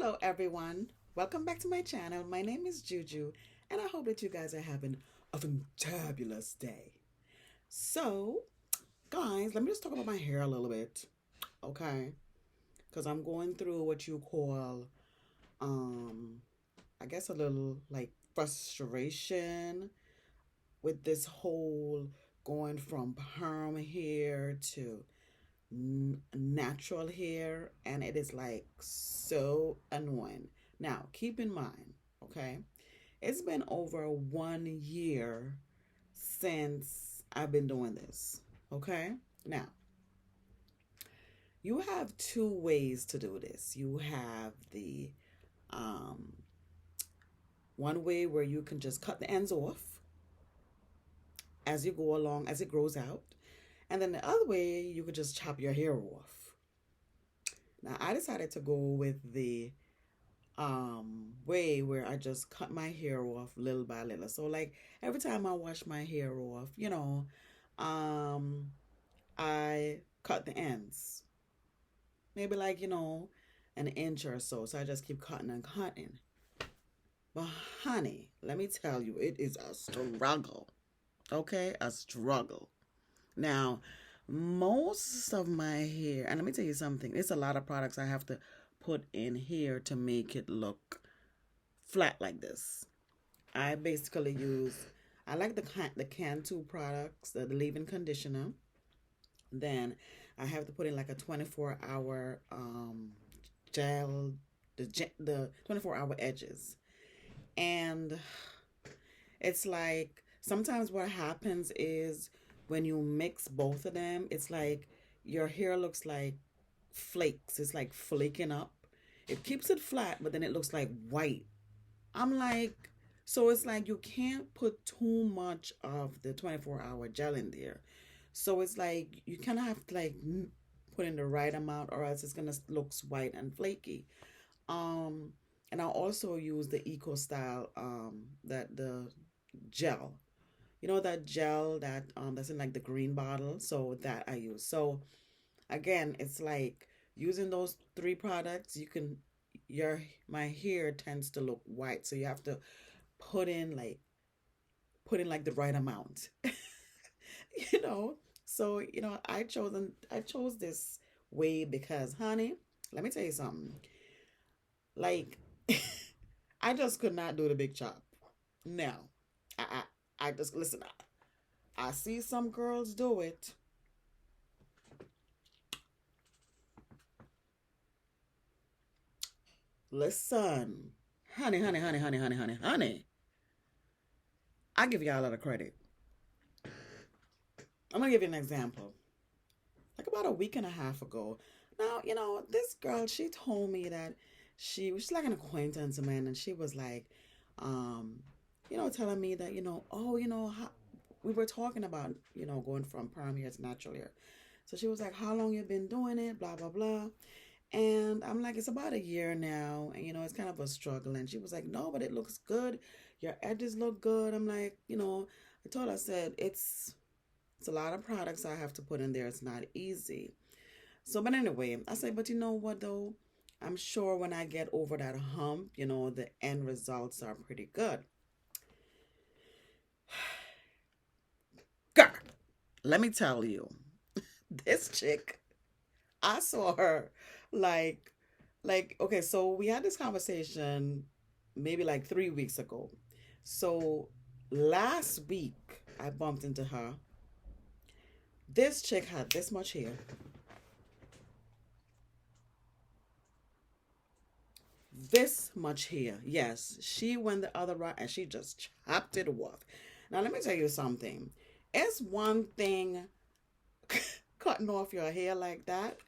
Hello, everyone. Welcome back to my channel. My name is Juju, and I hope that you guys are having a fantabulous day. So, guys, let me just talk about my hair a little bit, okay? Because I'm going through what you call, um, I guess a little like frustration with this whole going from perm hair to natural hair, and it is like so annoying. Now, keep in mind, okay, it's been over 1 year since I've been doing this, okay? Now, you have two ways to do this. You have the um, one way where you can just cut the ends off as you go along, as it grows out. And then the other way, you could just chop your hair off. Now, I decided to go with the way where I just cut my hair off little by little. So like every time I wash my hair off, um I cut the ends. Maybe like, an inch or so. So I just keep cutting and cutting. But honey, let me tell you, it is a struggle. Okay? A struggle. Now, most of my hair, and let me tell you something, it's a lot of products I have to put in here to make it look flat like this. I basically use, I like the Cantu products, the leave-in conditioner. Then I have to put in like a 24-hour gel, the 24-hour edges. And it's like sometimes what happens is when you mix both of them, it's like your hair looks like flakes. It's like flaking up. It keeps it flat, but then it looks like white. I'm like, so it's like you can't put too much of the 24-hour gel in there. So it's like you kind of have to like put in the right amount or else it's gonna look white and flaky. Um, and I also use the Eco Style that the gel. You know that gel that's in like the green bottle. So that I use. So again, it's like using those three products, you can your my hair tends to look white, so you have to put in like put in like the right amount. you know. So, I chose this way because honey, let me tell you something. Like I just could not do the big chop. No. I just listen, I see some girls do it. Listen. Honey. I give y'all a lot of credit. I'm gonna give you an example. Like about a week and a half ago. Now, this girl, she told me that she was like an acquaintance of mine, and she was like, um, telling me that, oh, how, we were talking about, going from perm hair to natural hair. So she was like, how long you been doing it? Blah, blah, blah. And I'm like, it's about a year now, and it's kind of a struggle. And she was like, no, but it looks good. Your edges look good. I'm like, I told her, I said, it's a lot of products I have to put in there. It's not easy. So, but anyway, I say, but you know what though? I'm sure when I get over that hump, the end results are pretty good. God, let me tell you, this chick, I saw her like, okay, so we had this conversation maybe like 3 weeks ago. So last week, I bumped into her. This chick had this much hair, this much hair. Yes, she went the other route and she just chopped it off. Now, let me tell you something. It's one thing cutting off your hair like that,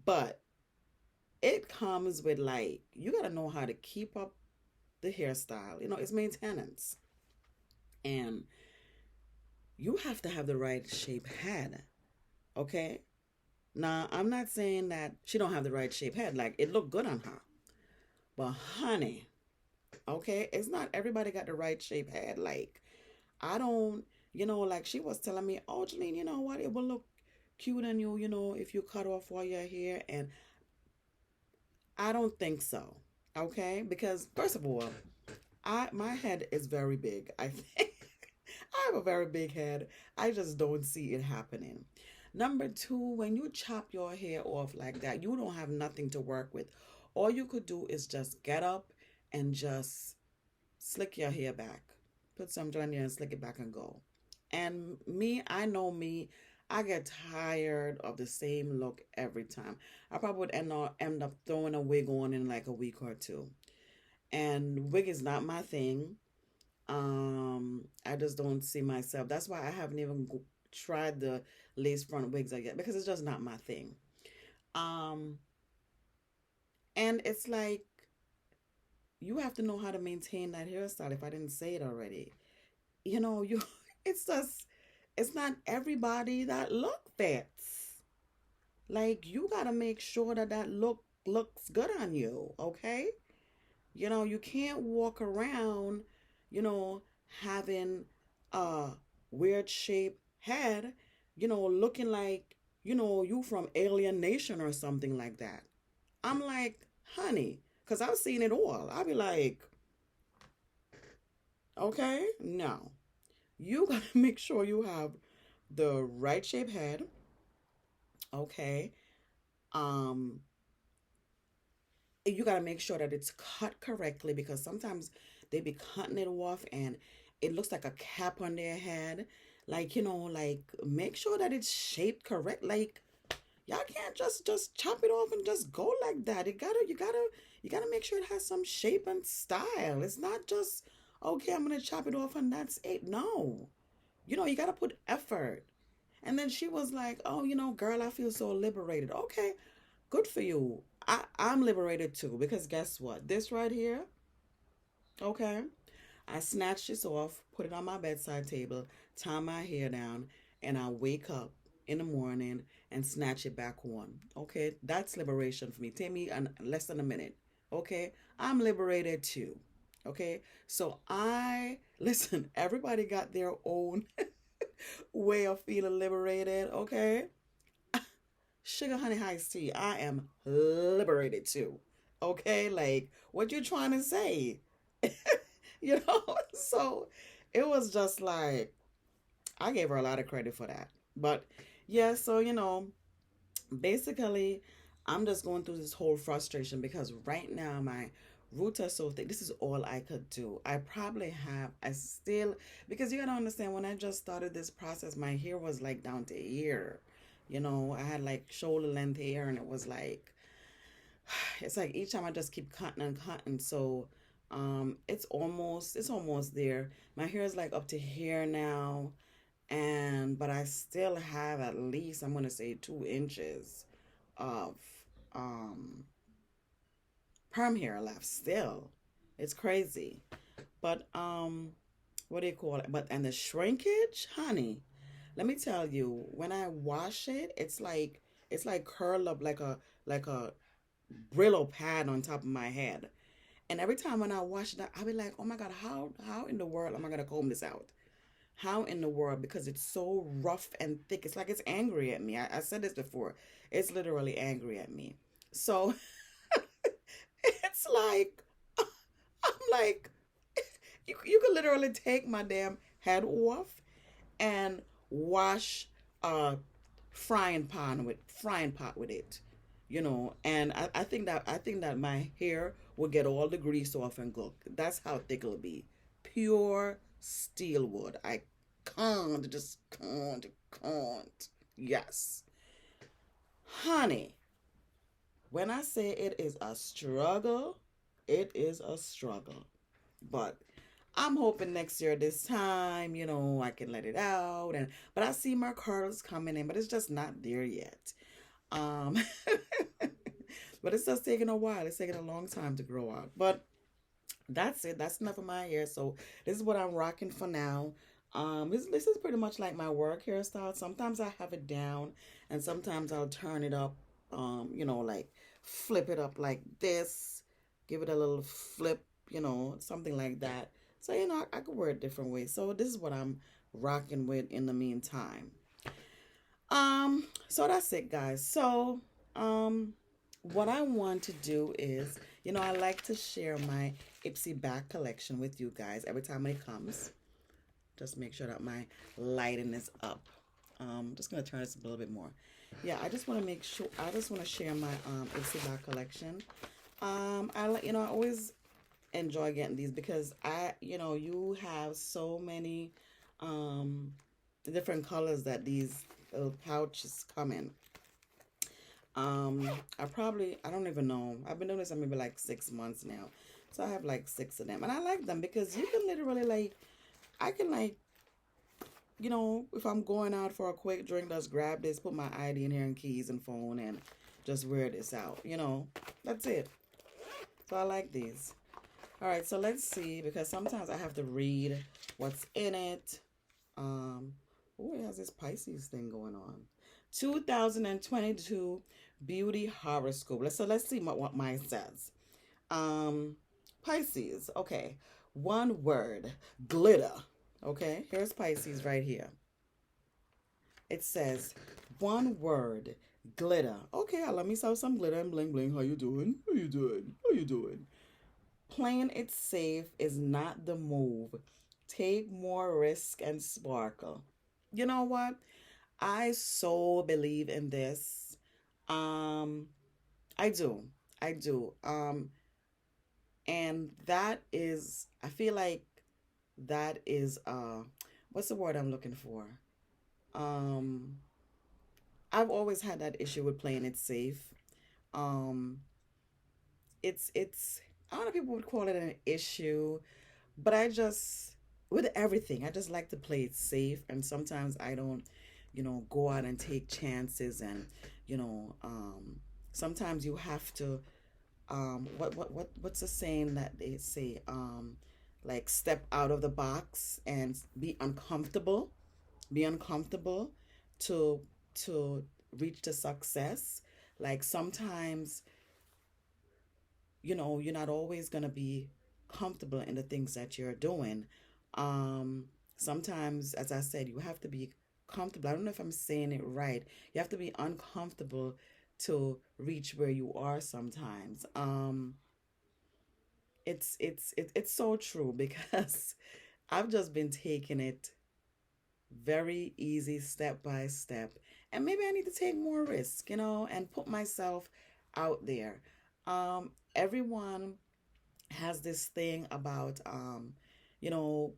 but it comes with like, you got to know how to keep up the hairstyle. It's maintenance. And you have to have the right shape head. Okay? Now, I'm not saying that she don't have the right shape head. Like, it looked good on her. But honey, okay, it's not everybody got the right shape head. Like, I don't, like she was telling me, oh, Janine, you know what? It will look cute on you, if you cut off all your hair. And I don't think so. Okay, because first of all, I my head is very big. I think I have a very big head. I just don't see it happening. Number two, when you chop your hair off like that, you don't have nothing to work with. All you could do is just get up and just slick your hair back. Put some joint there and slick it back and go. And me, I know me, I get tired of the same look every time. I probably would end up throwing a wig on in like a week or two. And wig is not my thing. I just don't see myself. That's why I haven't even tried the lace front wigs yet because it's just not my thing. Um, and it's like you have to know how to maintain that hairstyle. If I didn't say it already, you it's just it's not everybody that look fits. Like you gotta make sure that that looks good on you. Okay, you can't walk around, you know, having a weird shaped head, looking like, you from Alien Nation or something like that. I'm like, honey, because I've seen it all. I'll be like, okay, no. You got to make sure you have the right shaped head, okay? Um, you got to make sure that it's cut correctly because sometimes they be cutting it off and it looks like a cap on their head. Like, like make sure that it's shaped correct. Like y'all can't just chop it off and just go like that. You gotta make sure it has some shape and style. It's not just okay, I'm gonna chop it off and that's it. No. You gotta put effort. And then she was like, oh, girl, I feel so liberated. Okay, good for you. I'm liberated too because guess what? This right here, okay, I snatched this off, put it on my bedside table, tie my hair down, and I wake up in the morning and snatch it back on. Okay, that's liberation for me. Take me less than a minute. Okay, I'm liberated too. Okay, so listen, everybody got their own way of feeling liberated. Okay, sugar honey iced tea. I am liberated too. Okay, like what you trying to say? So it was just like I gave her a lot of credit for that. But yeah, so basically I'm just going through this whole frustration because right now my roots are so thick. This is all I could do. I still, because you gotta understand, when I just started this process, my hair was like down to here. I had like shoulder length hair and it was like, it's like each time I just keep cutting and cutting. So it's almost there. My hair is like up to here now, and but I still have at least, I'm gonna say, 2 inches of um perm hair left still. It's crazy. But what do you call it? But and the shrinkage, honey, let me tell you, when I wash it, it's like curled up like a Brillo pad on top of my head. And every time when I wash it, I'll be like, oh my God, how in the world am I gonna comb this out? How in the world? Because it's so rough and thick. It's like it's angry at me. I said this before. It's literally angry at me. So it's like I'm like you could literally take my damn head off and wash a frying pot with it. And I think that my hair will get all the grease off and go. That's how thick it'll be. Pure steel wood. I can't. Yes. Honey, when I say it is a struggle, it is a struggle. But I'm hoping next year this time, I can let it out but I see my curls coming in, but it's just not there yet. Um but it's just taking a while. It's taking a long time to grow out. But that's it. That's enough of my hair. So this is what I'm rocking for now. This is pretty much like my work hairstyle. Sometimes I have it down, and sometimes I'll turn it up. Like flip it up like this, give it a little flip. Something like that. So I could wear it different ways. So this is what I'm rocking with in the meantime. So that's it, guys. So what I want to do is, I like to share my Ipsy back collection with you guys every time it comes. Just make sure that my lighting is up. Just gonna turn this a little bit more. Yeah, I just want to make sure. I just want to share my Ipsy back collection. I always enjoy getting these because you have so many um different colors that these little pouches come in. I don't even know. I've been doing this maybe like 6 months now. So I have like six of them. And I like them because you can literally like I can like, if I'm going out for a quick drink, just grab this, put my ID in here and keys and phone and just wear this out. That's it. So I like these. All right, so let's see because sometimes I have to read what's in it. Oh, it has this Pisces thing going on. 2022 Beauty Horoscope. Let's see what mine says. Um, Pisces. Okay, one word: glitter. Okay, here's Pisces right here. It says one word: glitter. Okay, I love me some glitter and bling bling. How you doing? How you doing? How you doing? Playing it safe is not the move. Take more risk and sparkle. You know what? I so believe in this. Um, I do. I do. And that is, I feel like that is, what's the word I'm looking for? Um, I've always had that issue with playing it safe. Um, it's, I don't know if people would call it an issue, but with everything, I just like to play it safe. And sometimes I don't, go out and take chances. And, you know, sometimes you have to, what's the saying that they say? Like step out of the box and be uncomfortable to, to reach the success. Like sometimes, you're not always going to be comfortable in the things that you're doing. Sometimes, as I said, you have to be comfortable. I don't know if I'm saying it right. You have to be uncomfortable to reach where you are sometimes. It's so true because I've just been taking it very easy step by step. And maybe I need to take more risk, and put myself out there. Everyone has this thing about you know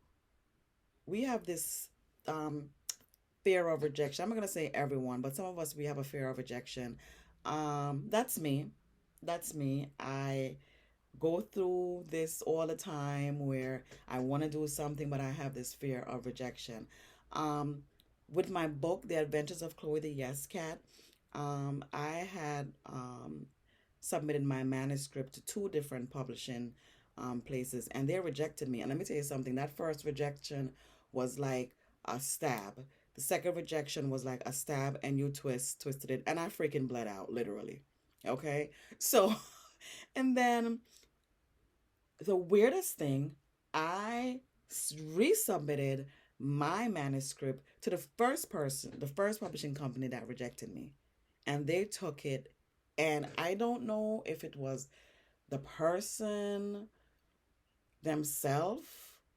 we have this um fear of rejection. I'm not gonna say everyone, but some of us, we have a fear of rejection. That's me. That's me. I go through this all the time where I want to do something, but I have this fear of rejection. um with my book, The Adventures of Chloe the Yes Cat, I had submitted my manuscript to two different publishing places, and they rejected me. And let me tell you something, that first rejection was like a stab. The second rejection was like a stab, and you twisted it, and I freaking bled out, literally. Okay? So, and then the weirdest thing, I resubmitted my manuscript to the first publishing company that rejected me. And they took it, and I don't know if it was the person themselves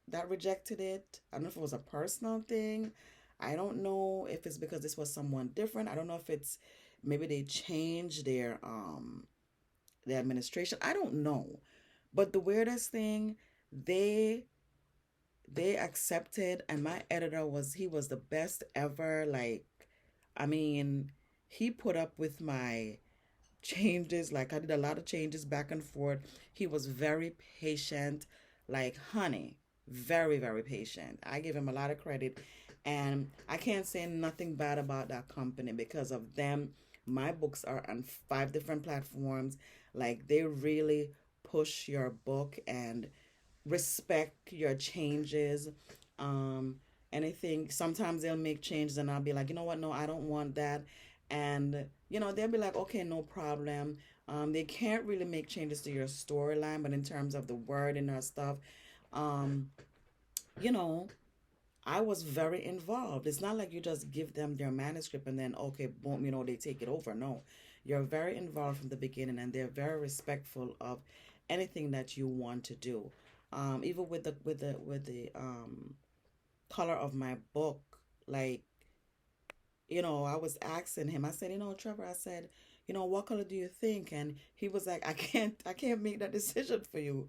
that rejected it. I don't know if it was a personal thing. I don't know if it's because this was someone different. I don't know if it's maybe they changed their administration. I don't know. But the weirdest thing, they they accepted, and my editor he was the best ever. Like, I mean, he put up with my changes. Like, I did a lot of changes back and forth. He was very patient, like honey, very, very patient. I give him a lot of credit, and I can't say nothing bad about that company. Because of them, my books are on five different platforms. Like, they really push your book and respect your changes. Um, Anything. Sometimes they'll make changes, and I'll be like, you know what? No, I don't want that. And they'll be like, okay, no problem. They can't really make changes to your storyline, but in terms of the word and that stuff, um, you know, I was very involved. It's not like you just give them their manuscript and then, okay, boom, they take it over. No, you're very involved from the beginning, and they're very respectful of anything that you want to do. Even with the color of my book, like, I was asking him. I said, Trevor, I said, what color do you think? And he was like, I can't make that decision for you.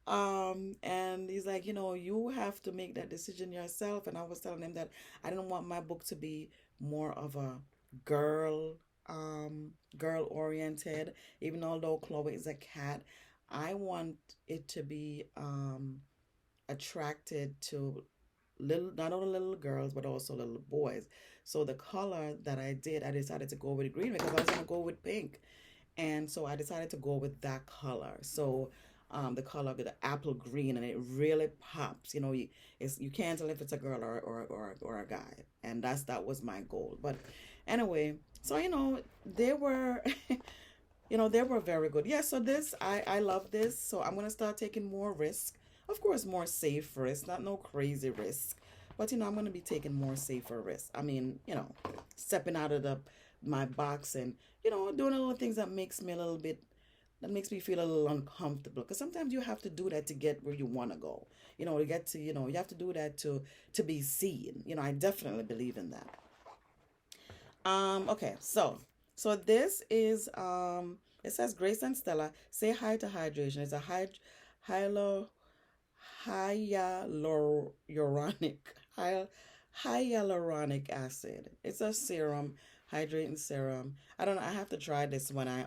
And he's like, you have to make that decision yourself. And I was telling him that I didn't want my book to be more of a girl, girl oriented, even although Chloe is a cat. I want it to be attracted to little, not only little girls but also little boys. So the color that I decided to go with green because I was gonna go with pink, and so I decided to go with that color. So the color of the apple green, and it really pops. You can't tell if it's a girl or a guy, and that was my goal. But anyway, so they were. They were very good. Yeah, so this, I love this. So I'm going to start taking more risk. Of course, more safe risk, not no crazy risk. But, I'm going to be taking more safer risks. I mean, stepping out of my box and, doing a little things that makes me feel a little uncomfortable. Because sometimes you have to do that to get where you want to go. To get to, you have to do that to be seen. I definitely believe in that. Okay, so this is it says Grace and Stella say hi to hydration. It's a hyalo hyaluronic hy, hyaluronic acid. It's a serum, hydrating serum. I don't know. I have to try this when I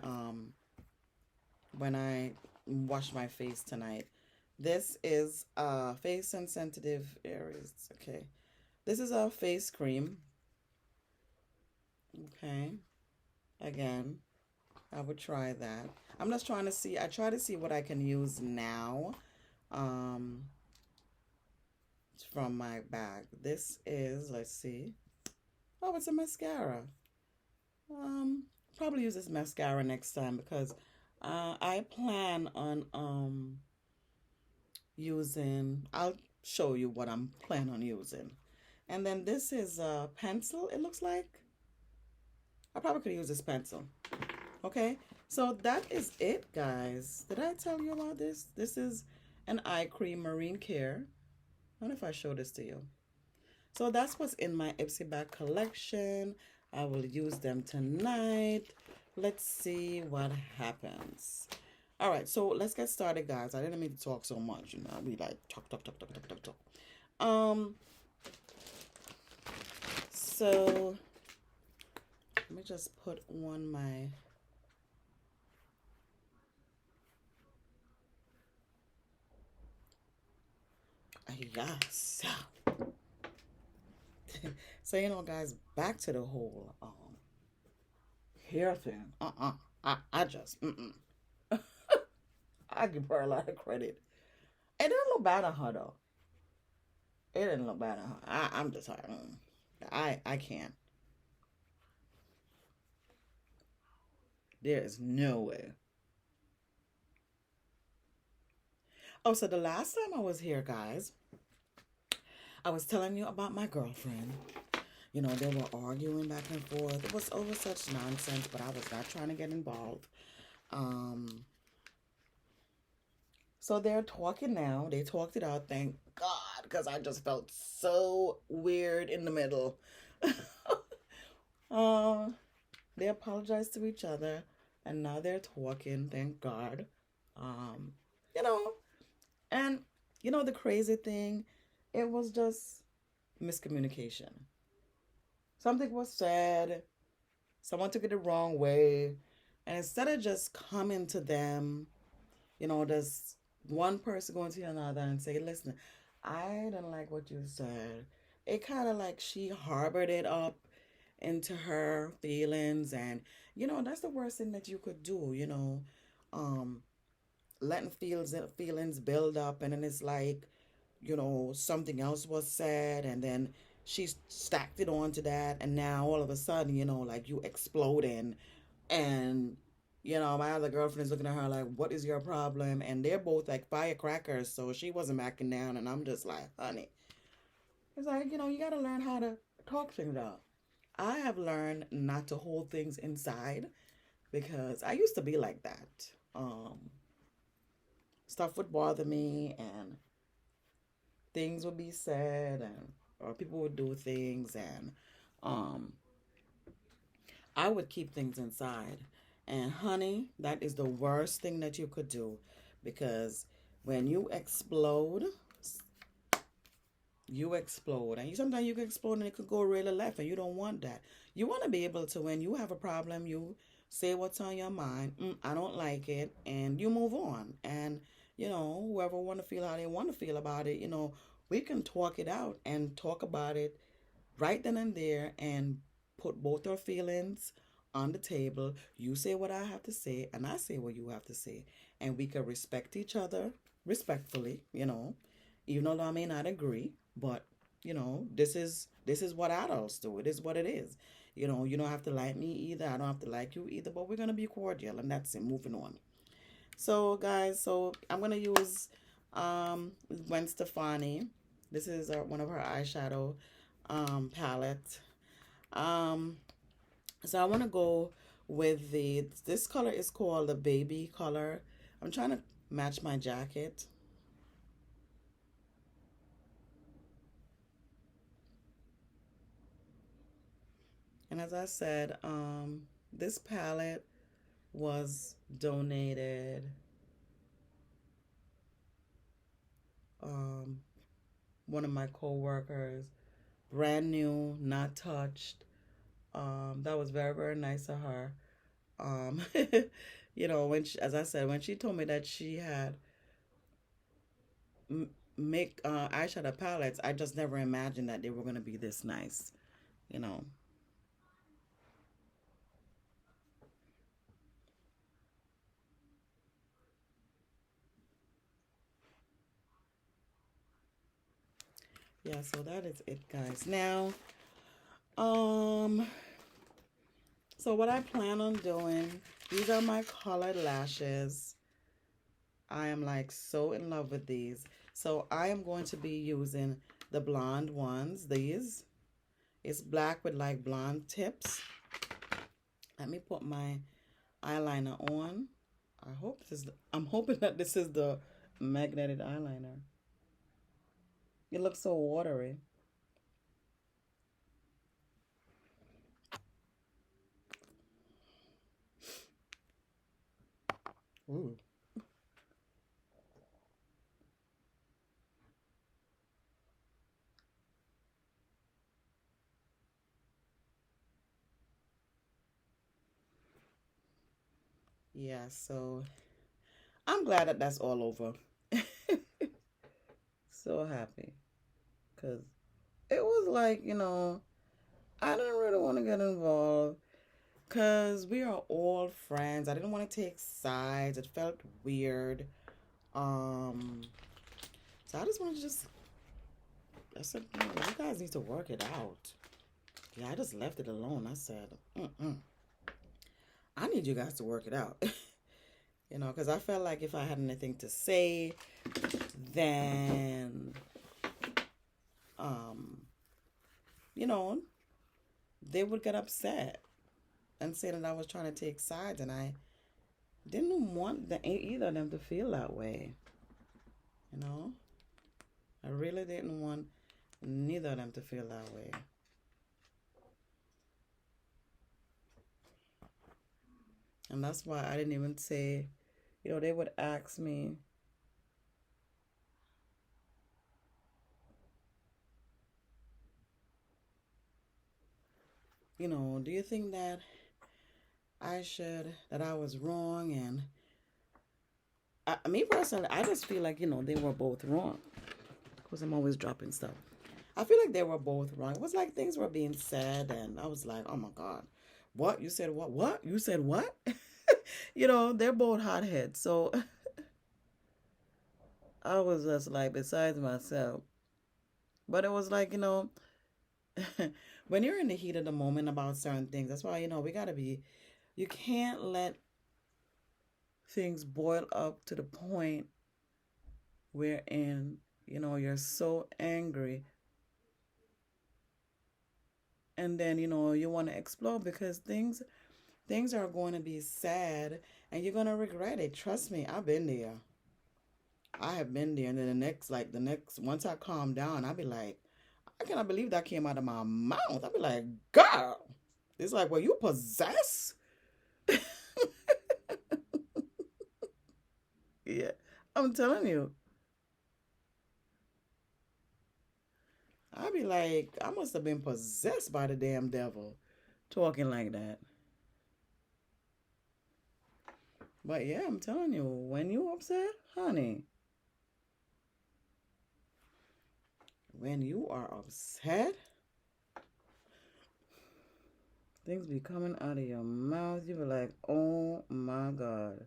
wash my face tonight. This is face and sensitive areas. Okay. This is a face cream. Okay. Again, I would try that. I'm just trying to see. I try to see what I can use now. Um, from my bag. This is, let's see. Oh, it's a mascara. Um, Probably use this mascara next time because I plan on using. I'll show you what I'm planning on using. And then this is a pencil. It looks like I probably could use this pencil. Okay, so that is it, guys. Did I tell you about this? This is an eye cream, Marine Care. I don't know if I showed this to you. So that's what's in my Ipsy bag collection. I will use them tonight. Let's see what happens. All right, so let's get started, guys. I didn't mean to talk so much. We like talk, talk, talk, talk, talk, talk, talk. So let me just put on my. Yes. So guys, back to the whole hair thing. I just I give her a lot of credit. It didn't look bad on her though. It didn't look bad on her. I'm just like, I can't. There is no way. Oh, so the last time I was here, guys, I was telling you about my girlfriend. They were arguing back and forth. It was over such nonsense, but I was not trying to get involved. So they're talking now. They talked it out, thank God, because I just felt so weird in the middle. uh, they apologized to each other, and now they're talking, thank God. Um, you know, and the crazy thing, it was just miscommunication. Something was said, someone took it the wrong way, and instead of just coming to them, there's one person going to another and say, listen, I didn't like what you said. It kind of like she harbored it up into her feelings, and that's the worst thing that you could do, um letting feelings build up, and then it's like, something else was said, and then she stacked it onto that, and now all of a sudden, like you exploding, and my other girlfriend is looking at her like, what is your problem? And they're both like firecrackers, so she wasn't backing down, and I'm just like, honey, it's like, you got to learn how to talk things out. I have learned not to hold things inside because I used to be like that. Stuff would bother me, and things would be said, and or people would do things, and um, I would keep things inside. And honey, that is the worst thing that you could do, because when you explode, and sometimes you can explode and it could go really left, and you don't want that. You want to be able to, when you have a problem, you say what's on your mind. I don't like it, and you move on. And whoever want to feel how they want to feel about it, we can talk it out and talk about it right then and there, and put both our feelings on the table. You say what I have to say, and I say what you have to say, and we can respect each other respectfully. Even though I may not agree, but this is what adults do. It is what it is. You don't have to like me either. I don't have to like you either. But we're gonna be cordial, and that's it. Moving on. So, guys, I'm gonna use Gwen Stefani. This is one of her eyeshadow palette. Um, so I want to go with this color is called the baby color. I'm trying to match my jacket. And as I said, this palette was donated. Um, One of my coworkers, brand new, not touched. That was very, very nice of her. Um, as I said, when she told me that she had make eyeshadow palettes, I just never imagined that they were gonna be this nice. You know. Yeah, so that is it, guys. Now, um, so what I plan on doing, these are my colored lashes. I am like so in love with these. So I am going to be using the blonde ones. These. It's black with like blonde tips. Let me put my eyeliner on. I'm hoping that this is the magnetic eyeliner. It looks so watery. Ooh. Yeah, so I'm glad that that's all over. So happy. Because it was like, I didn't really want to get involved. Because we are all friends. I didn't want to take sides. It felt weird. Um, so I just wanted to I said, you guys need to work it out. Yeah, I just left it alone. I said, I need you guys to work it out. Because I felt like if I had anything to say, then, um, you know, they would get upset and say that I was trying to take sides, and I didn't want either of them to feel that way. You know, I really didn't want neither of them to feel that way. And that's why I didn't even say, they would ask me, do you think that that I was wrong? And me personally, I just feel like, they were both wrong. Because I'm always dropping stuff. I feel like they were both wrong. It was like things were being said, and I was like, oh my God. What? You said what? What? You said what? They're both hotheads. So I was just like besides myself. But it was like, when you're in the heat of the moment about certain things, that's why, we got to you can't let things boil up to the point wherein, you're so angry. And then, you want to explode because things Things are going to be sad and you're going to regret it. Trust me, I've been there. I have been there. And then once I calm down, I'll be like, I cannot believe that came out of my mouth. I'll be like, girl. It's like, well, you possessed? Yeah, I'm telling you. I'll be like, I must have been possessed by the damn devil talking like that. But yeah, I'm telling you, when you upset, honey, when you are upset, things be coming out of your mouth. You be like, oh my God.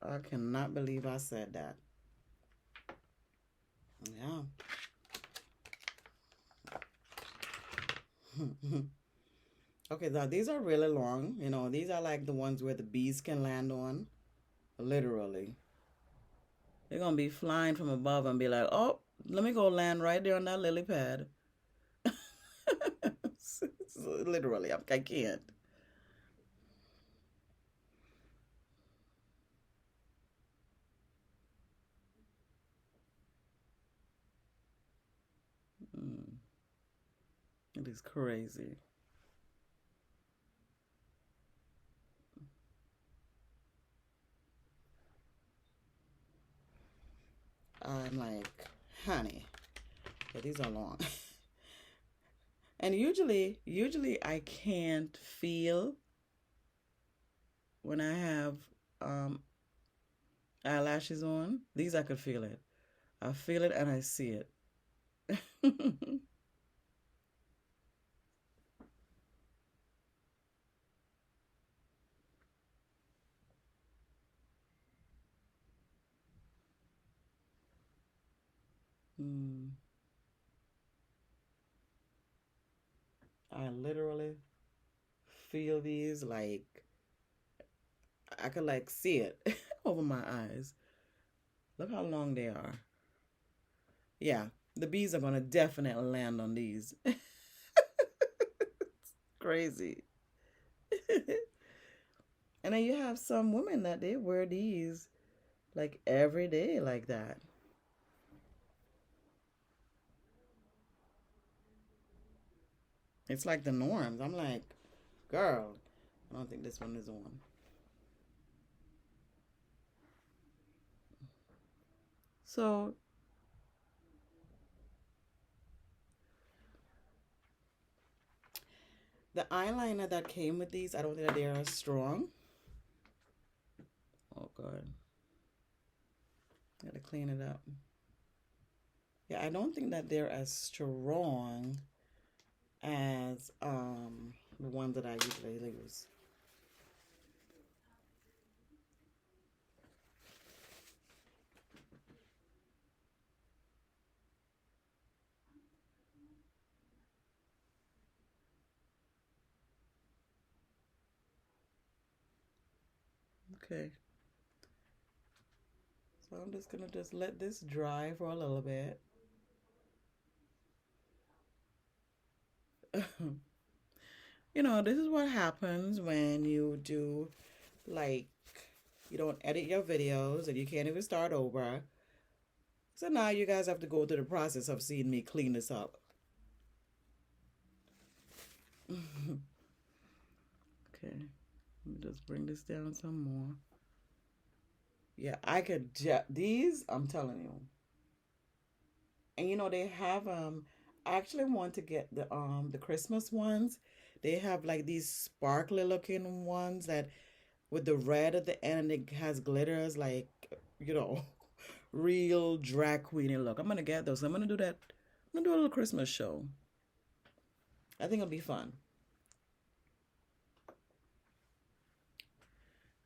I cannot believe I said that. Yeah. Okay, now these are really long. You know, these are like the ones where the bees can land on. Literally. They're going to be flying from above and be like, oh, let me go land right there on that lily pad. Literally, I can't. Mm, it is crazy. I'm like, honey, yeah, these are long. And usually I can't feel when I have um, eyelashes on. These I could feel it. I feel it and I see it. Mm, I literally feel these like I could like see it over my eyes. Look how long they are. Yeah, the bees are gonna definitely land on these. Crazy. And then you have some women that they wear these like every day like that. It's like the norms. I'm like, girl, I don't think this one is on. So the eyeliner that came with these, I don't think that they are as strong. Oh god. Gotta clean it up. Yeah, I don't think that they're as strong as the ones that I usually use. Okay. So I'm just gonna just let this dry for a little bit. You know, this is what happens when you do like you don't edit your videos and you can't even start over. So now you guys have to go through the process of seeing me clean this up. Okay, let me just bring this down some more. Yeah, I could these. I'm telling you, and you know they have I actually want to get the Christmas ones. They have like these sparkly looking ones that with the red at the end and it has glitters like you know real drag queen look. I'm gonna get those. I'm gonna do that. I'm gonna do a little Christmas show. I think it'll be fun.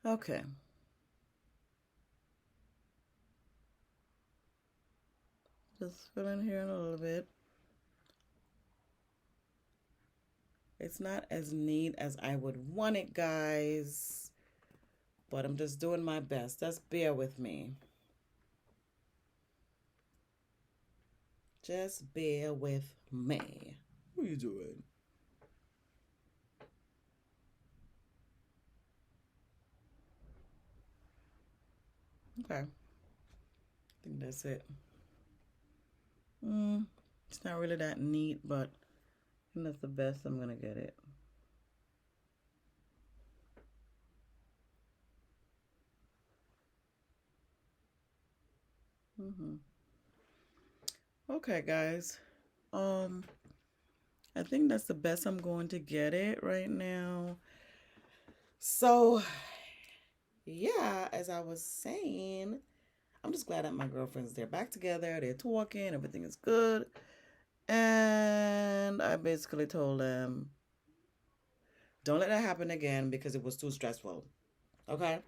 Okay. Just fill in here a little bit. It's not as neat as I would want it, guys, but I'm just doing my best. Just bear with me. Just bear with me. What are you doing? Okay. I think that's it. It's not really that neat, but I think that's the best I'm gonna get it. Okay, guys. I think that's the best I'm going to get it right now. So, yeah, as I was saying, I'm just glad that my girlfriends, they're back together, they're talking, everything is good. And I basically told them, don't let that happen again because it was too stressful. Okay?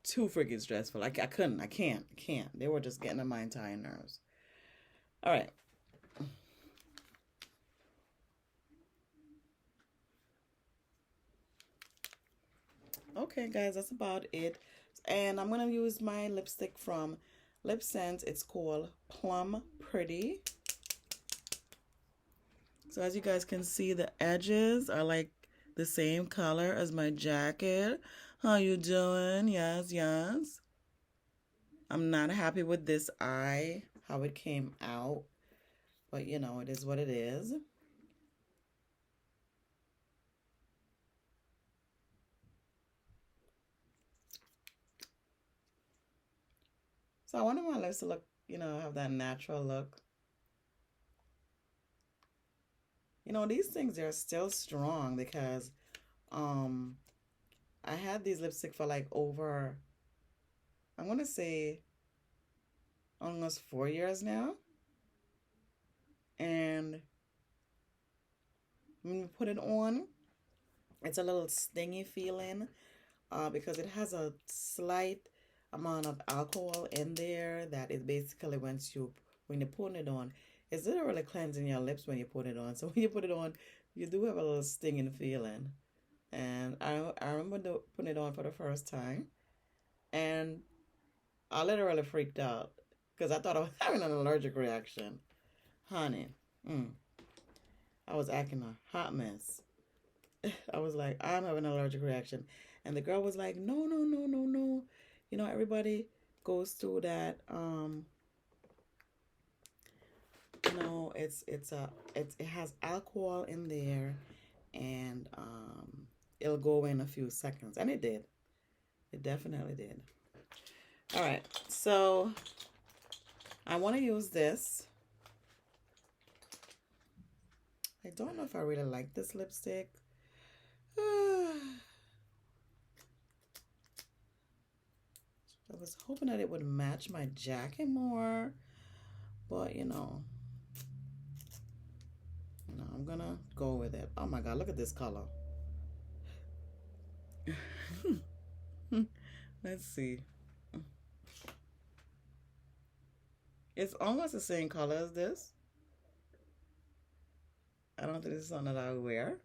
Too freaking stressful. I can't. They were just getting on my entire nerves. All right. Okay, guys, that's about it. And I'm going to use my lipstick from Lip Sense. It's called Plum Pretty. So as you guys can see, the edges are like the same color as my jacket. How you doing? Yes, yes. I'm not happy with this eye, how it came out. But, you know, it is what it is. So I wanted my lips to look, you know, have that natural look. You know, these things are still strong because um I had these lipstick for like over, I'm gonna say almost 4 years now. And when you put it on, it's a little stingy feeling because it has a slight amount of alcohol in there that is basically when you put it on, it's literally cleansing your lips when you put it on. So when you put it on, you do have a little stinging feeling. And I remember putting it on for the first time, and I literally freaked out because I thought I was having an allergic reaction. Honey, I was acting a hot mess. I was like, I'm having an allergic reaction. And the girl was like, no, no, no, no, no. You know, everybody goes through that. You know, it has alcohol in there, and it'll go away in a few seconds. And it did. It definitely did. All right. So I want to use this. I don't know if I really like this lipstick. I was hoping that it would match my jacket more, but you know, I'm gonna go with it. Oh my God, look at this color. Let's see. It's almost the same color as this. I don't think this is something that I would wear.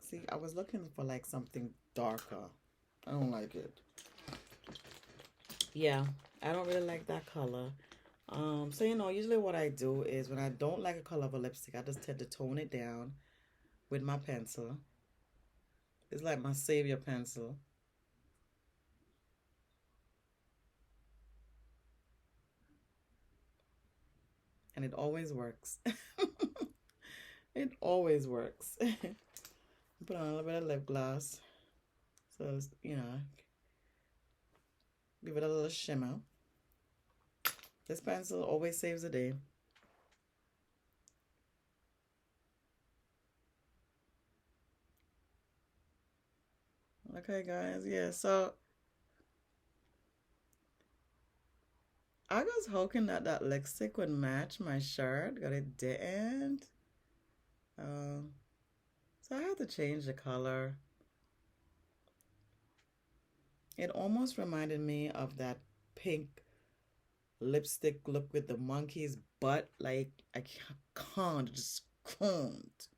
See, I was looking for like something darker. I don't like it. Yeah, I don't really like that color. So you know, usually what I do is when I don't like a color of a lipstick, I just tend to tone it down with my pencil. It's like my savior pencil. And it always works. It always works. Put on a little bit of lip gloss. So, you know, give it a little shimmer. This pencil always saves the day. Okay, guys. Yeah, so I was hoping that that lipstick would match my shirt, but it didn't. So I had to change the color. It almost reminded me of that pink lipstick look with the monkey's butt. Like, I can't, just can't.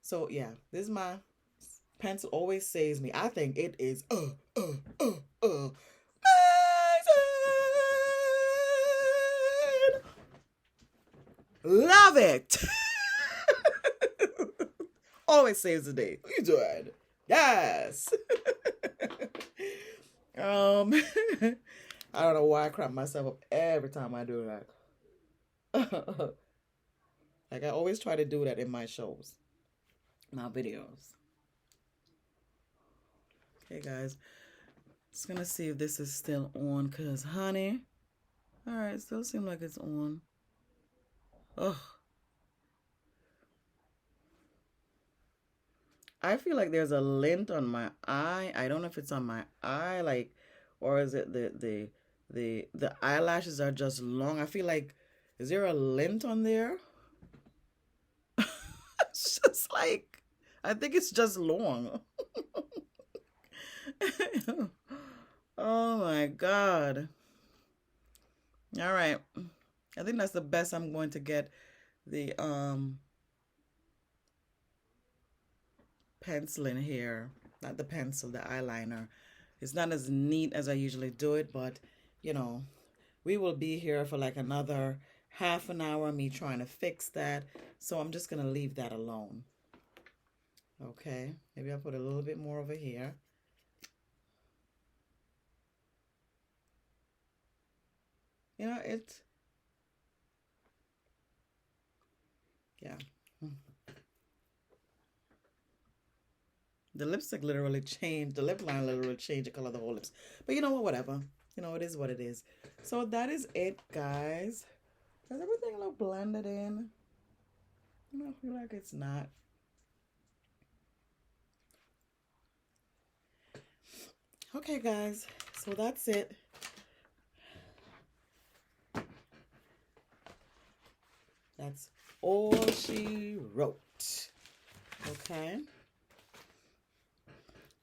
So, yeah, this is my pencil always saves me. I think it is, amazing. Love it. Always saves the day. What you doing? Yes. um, I don't know why I crap myself up every time I do that. Like I always try to do that in my shows, my videos. Okay, guys. Just gonna see if this is still on, cause honey. All right, still seems like it's on. Ugh. I feel like there's a lint on my eye. I don't know if it's on my eye, like, or is it the eyelashes are just long. I feel like, is there a lint on there? It's just like, I think it's just long. Oh my God. All right. I think that's the best I'm going to get the pencil in here. Not the pencil, the eyeliner. It's not as neat as I usually do it, but you know, we will be here for like another half an hour, me trying to fix that. So I'm just gonna leave that alone. Okay, maybe I'll put a little bit more over here. You know, yeah. The lipstick literally changed, the lip line literally changed the color of the whole lips. But you know what, whatever. You know, it is what it is. So that is it, guys. Does everything look blended in? I don't feel like it's not. Okay, guys. So that's it. That's all she wrote. Okay.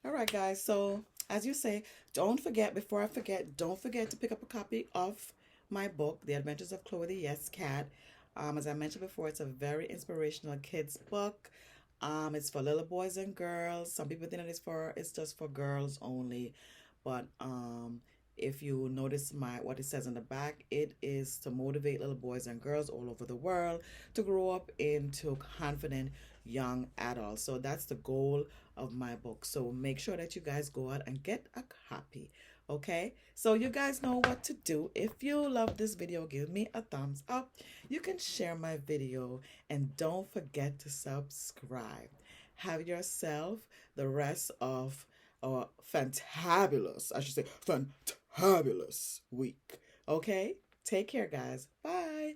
All right, guys. So, as you say, don't forget, before I forget, don't forget to pick up a copy of my book, The Adventures of Chloe the Yes Cat. As I mentioned before, it's a very inspirational kids book. It's for little boys and girls. Some people think it's just for girls only, but if you notice what it says in the back, it is to motivate little boys and girls all over the world to grow up into confident young adults. So that's the goal of my book. So make sure that you guys go out and get a copy. Okay, so you guys know what to do. If you love this video, give me a thumbs up. You can share my video and don't forget to subscribe. Have yourself the rest of a fantabulous, I should say fantabulous week. Okay, take care, guys. Bye.